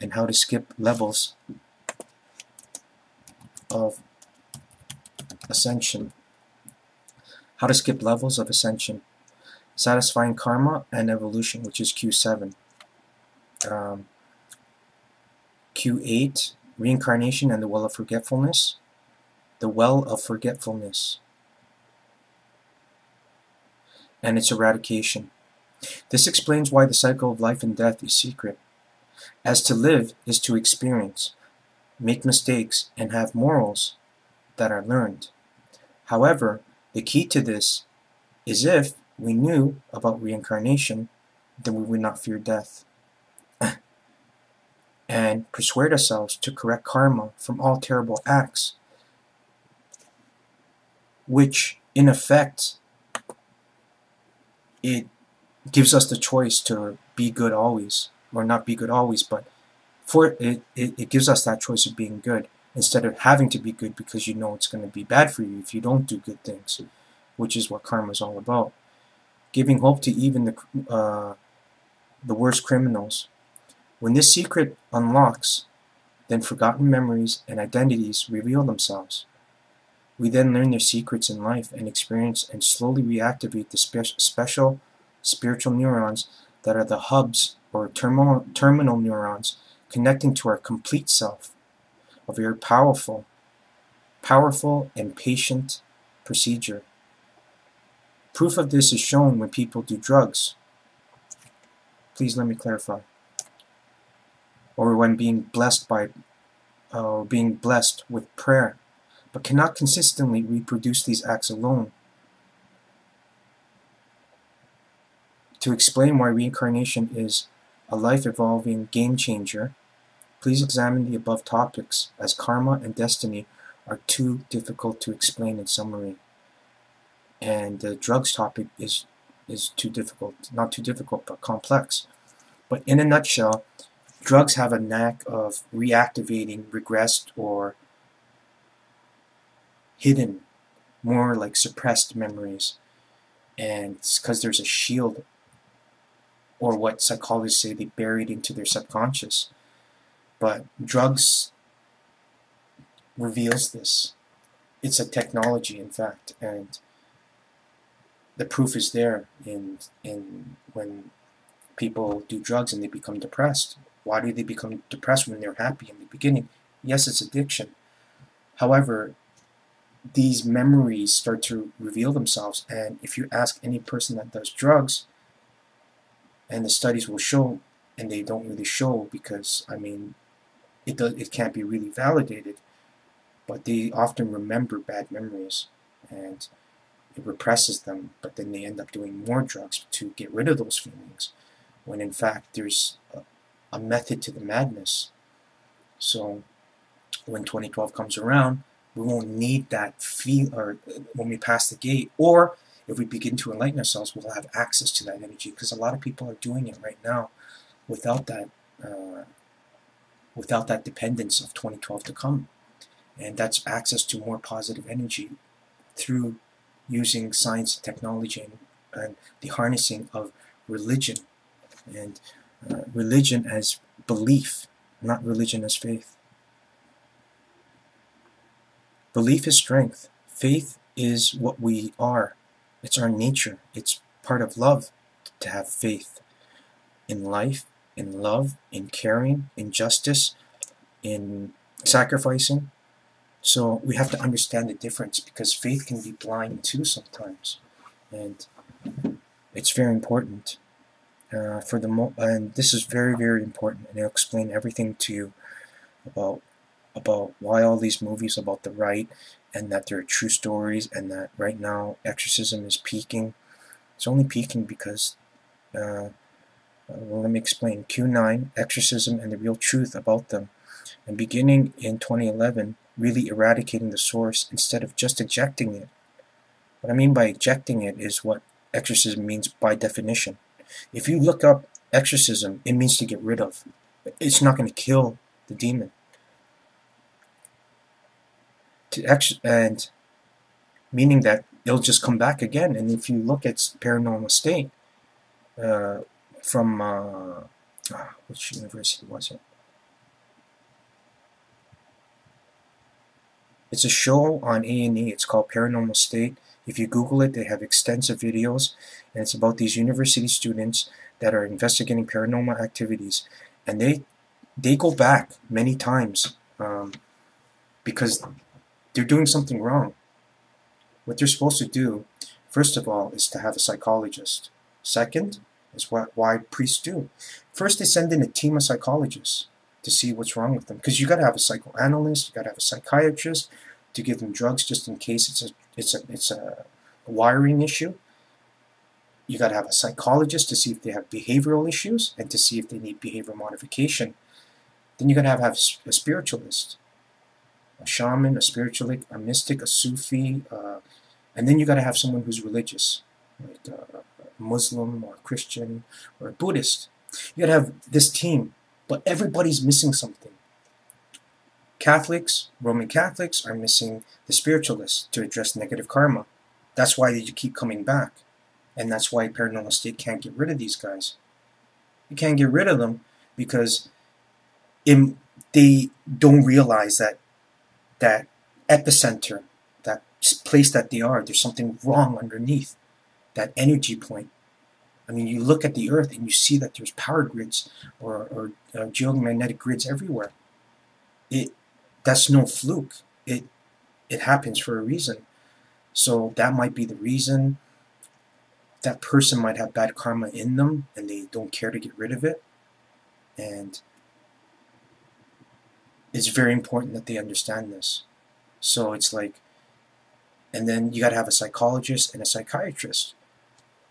and how to skip levels of ascension. How to skip levels of ascension. Satisfying karma and evolution, which is Q7. Q8, reincarnation and the well of forgetfulness. The well of forgetfulness and its eradication. This explains why the cycle of life and death is secret, as to live is to experience, make mistakes, and have morals that are learned. However, the key to this is if we knew about reincarnation, then we would not fear death and persuade ourselves to correct karma from all terrible acts, which in effect it gives us the choice to be good always, or not be good always, but it gives us that choice of being good instead of having to be good because you know it's going to be bad for you if you don't do good things, which is what karma is all about. Giving hope to even the worst criminals. When this secret unlocks, then forgotten memories and identities reveal themselves. We then learn their secrets in life and experience and slowly reactivate the special spiritual neurons that are the hubs or terminal neurons connecting to our complete self, a very powerful and patient procedure. Proof of this is shown when people do drugs. Please let me clarify. Or when being blessed with prayer, but cannot consistently reproduce these acts alone. To explain why reincarnation is a life-evolving game-changer, please examine the above topics, as karma and destiny are too difficult to explain in summary. And the drugs topic is too difficult, not too difficult, but complex. But in a nutshell, drugs have a knack of reactivating regressed or hidden, more like suppressed memories. And it's because there's a shield, or what psychologists say they buried into their subconscious. But drugs reveals this. It's a technology, in fact, and the proof is there in when people do drugs and they become depressed. Why do they become depressed when they're happy in the beginning? Yes, it's addiction. However, these memories start to reveal themselves, and if you ask any person that does drugs, and the studies will show, and they don't really show because, I mean, it can't be really validated, but they often remember bad memories, and it represses them, but then they end up doing more drugs to get rid of those feelings, when in fact there's a method to the madness. So when 2012 comes around, we won't need that or when we pass the gate, or if we begin to enlighten ourselves, we'll have access to that energy, because a lot of people are doing it right now without that dependence of 2012 to come, and that's access to more positive energy through using science and technology and the harnessing of religion, and religion as belief, not religion as faith. Belief is strength. Faith is what we are. It's our nature. It's part of love to have faith in life, in love, in caring, in justice, in sacrificing. So we have to understand the difference, because faith can be blind too sometimes, and it's very important. And this is very, very important, and I'll explain everything to you about why all these movies about the right, and that they're true stories, and that right now exorcism is peaking. It's only peaking because, well, let me explain. Q9, exorcism and the real truth about them, and beginning in 2011, really eradicating the source instead of just ejecting it. What I mean by ejecting it is what exorcism means by definition. If you look up exorcism, it means to get rid of. It's not going to kill the demon. And meaning that it'll just come back again. And if you look at Paranormal State from which university was it? It's a show on A&E. It's called Paranormal State. If you Google it, they have extensive videos, and it's about these university students that are investigating paranormal activities, and they go back many times because they're doing something wrong. What they're supposed to do, first of all, is to have a psychologist. Second is why priests do. First, they send in a team of psychologists to see what's wrong with them, because you got to have a psychoanalyst, you got to have a psychiatrist to give them drugs just in case it's a wiring issue. You got to have a psychologist to see if they have behavioral issues and to see if they need behavior modification. Then you got to have a spiritualist, a shaman, a spiritualist, a mystic, a Sufi, and then you got to have someone who's religious, like a Muslim or a Christian or a Buddhist. You got to have this team, but everybody's missing something. Catholics, Roman Catholics, are missing the spiritualists to address negative karma. That's why you keep coming back, and that's why Paranormal State can't get rid of these guys. You can't get rid of them because they don't realize that epicenter, that place that they are, there's something wrong underneath that energy point. I mean, you look at the earth and you see that there's power grids or geomagnetic grids everywhere. That's no fluke. It happens for a reason. So that might be the reason. That person might have bad karma in them and they don't care to get rid of it. And it's very important that they understand this. So it's like, and then you got to have a psychologist and a psychiatrist.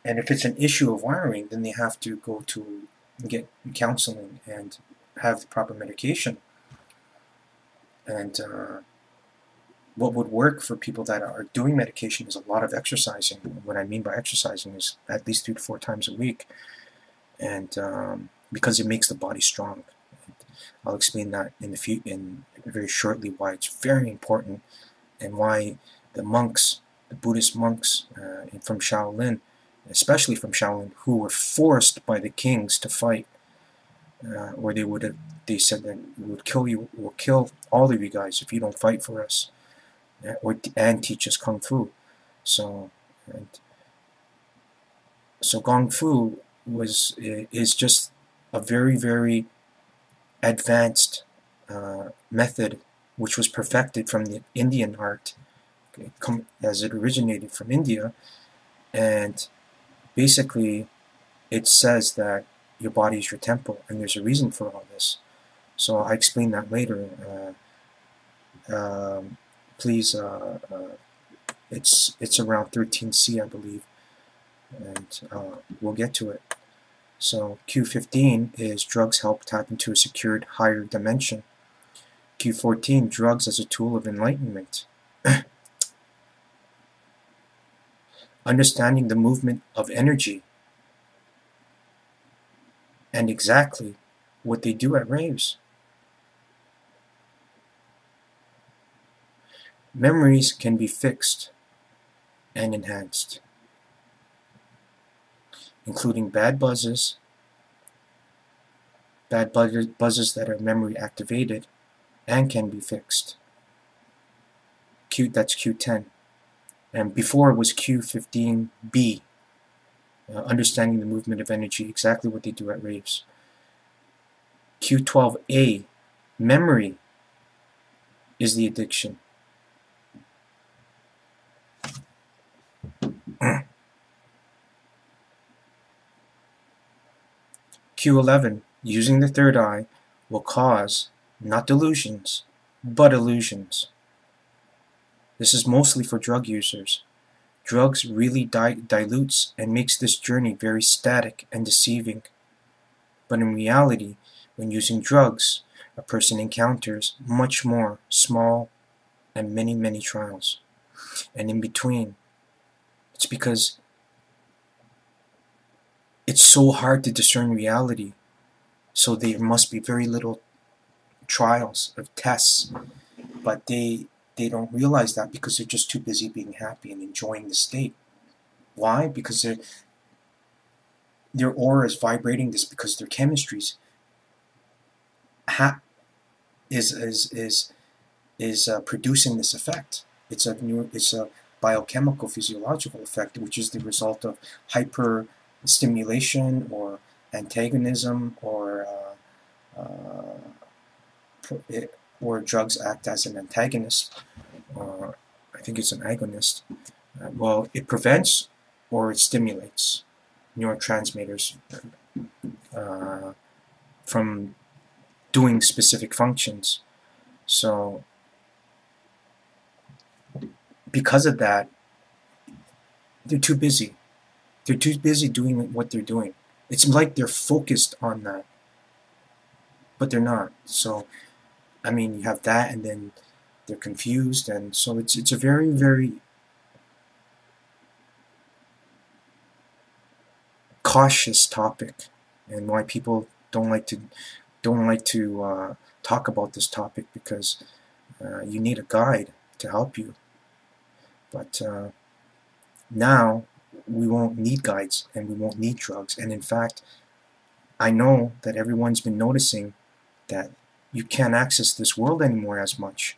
And if it's an issue of wiring, then they have to go to get counseling and have the proper medication. And what would work for people that are doing medication is a lot of exercising. What I mean by exercising is at least 3 to 4 times a week, and because it makes the body strong. I'll explain that in very shortly why it's very important, and why the monks, the Buddhist monks from Shaolin, especially from Shaolin, who were forced by the kings to fight, or they said that we'll kill all of you guys if you don't fight for us, and teach us kung fu. So kung fu is just a very, very advanced method, which was perfected from the Indian art, as it originated from India, and basically it says that your body is your temple, and there's a reason for all this. So I explain that later. Please, it's around 13C, I believe, and we'll get to it. So Q15 is drugs help tap into a secured higher dimension. Q14, drugs as a tool of enlightenment. Understanding the movement of energy and exactly what they do at raves. Memories can be fixed and enhanced, including bad buzzes that are memory activated and can be fixed. That's Q10. And before it was Q15B, understanding the movement of energy, exactly what they do at raves. Q12A, memory is the addiction. Q11, using the third eye will cause not delusions, but illusions. This is mostly for drug users. Drugs really dilutes and makes this journey very static and deceiving. But in reality, when using drugs, a person encounters much more small and many, many trials. And in between, it's because it's so hard to discern reality. So there must be very little trials of tests. But they don't realize that because they're just too busy being happy and enjoying the state. Why? Because their aura is vibrating this, because their chemistries is producing this effect. It's a biochemical physiological effect, which is the result of hyper stimulation or antagonism, or drugs act as an antagonist, or I think it's an agonist. Well, it prevents or it stimulates neurotransmitters from doing specific functions. So because of that, they're too busy. They're too busy doing what they're doing. It's like they're focused on that, but they're not. So, I mean, you have that, and then they're confused, and so it's a very, very cautious topic, and why people don't like to talk about this topic, because you need a guide to help you. But now we won't need guides, and we won't need drugs. And in fact, I know that everyone's been noticing that you can't access this world anymore as much,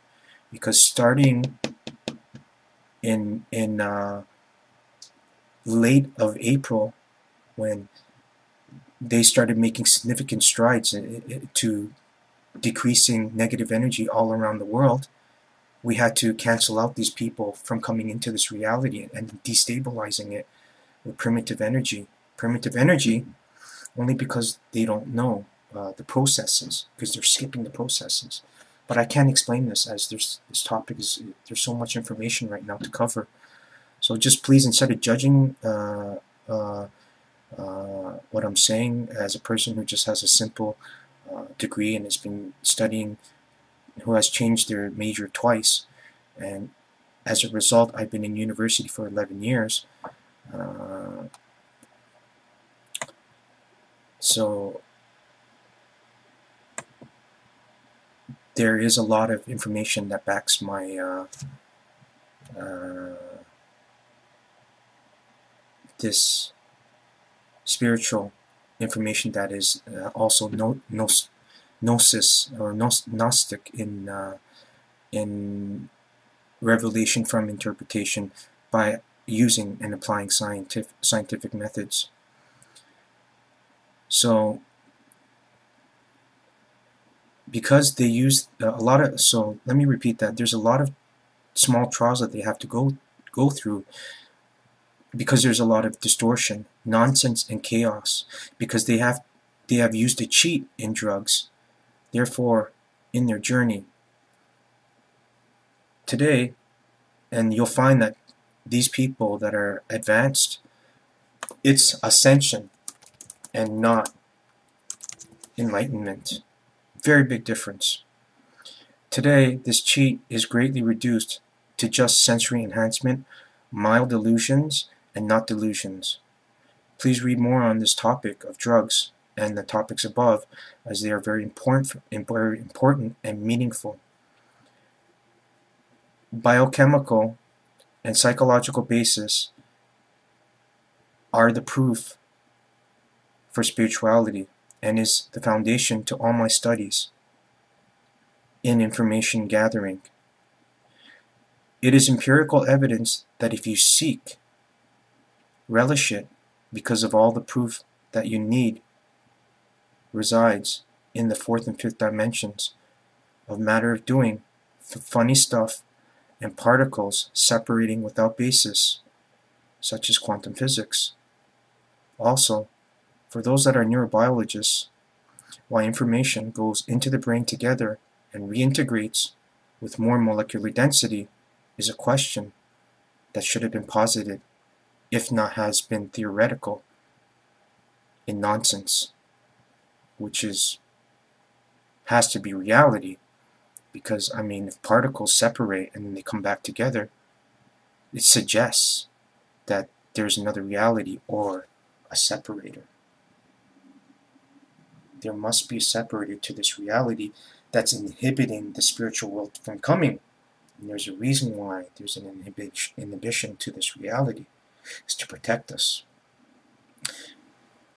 because starting in late of April, when they started making significant strides to decreasing negative energy all around the world, we had to cancel out these people from coming into this reality and destabilizing it with primitive energy. Primitive energy, only because they don't know the processes, because they're skipping the processes. But I can't explain this, as this topic is, there's so much information right now to cover. So just please, instead of judging what I'm saying as a person who just has a simple degree and has been studying, who has changed their major twice, and as a result I've been in university for 11 years. So there is a lot of information that backs my this spiritual information that is also gnosis or gnostic in revelation from interpretation, by using and applying scientific methods. So because they use a lot of, so let me repeat that, there's a lot of small trials that they have to go through, because there's a lot of distortion, nonsense, and chaos, because they have used a cheat in drugs. Therefore, in their journey today, and you'll find that these people that are advanced, it's ascension and not enlightenment. Very big difference. Today, this cheat is greatly reduced to just sensory enhancement, mild illusions, and not delusions. Please read more on this topic of drugs and the topics above, as they are very important and meaningful. Biochemical and psychological basis are the proof for spirituality, and is the foundation to all my studies in information gathering. It is empirical evidence that if you seek, relish it, because of all the proof that you need resides in the fourth and fifth dimensions of matter of doing, funny stuff, and particles separating without basis, such as quantum physics. Also, for those that are neurobiologists, why information goes into the brain together and reintegrates with more molecular density is a question that should have been posited, if not has been theoretical, in nonsense, which has to be reality. Because, I mean, if particles separate and then they come back together, it suggests that there's another reality or a separator. There must be a separator to this reality that's inhibiting the spiritual world from coming. And there's a reason why there's an inhibition to this reality. It's to protect us.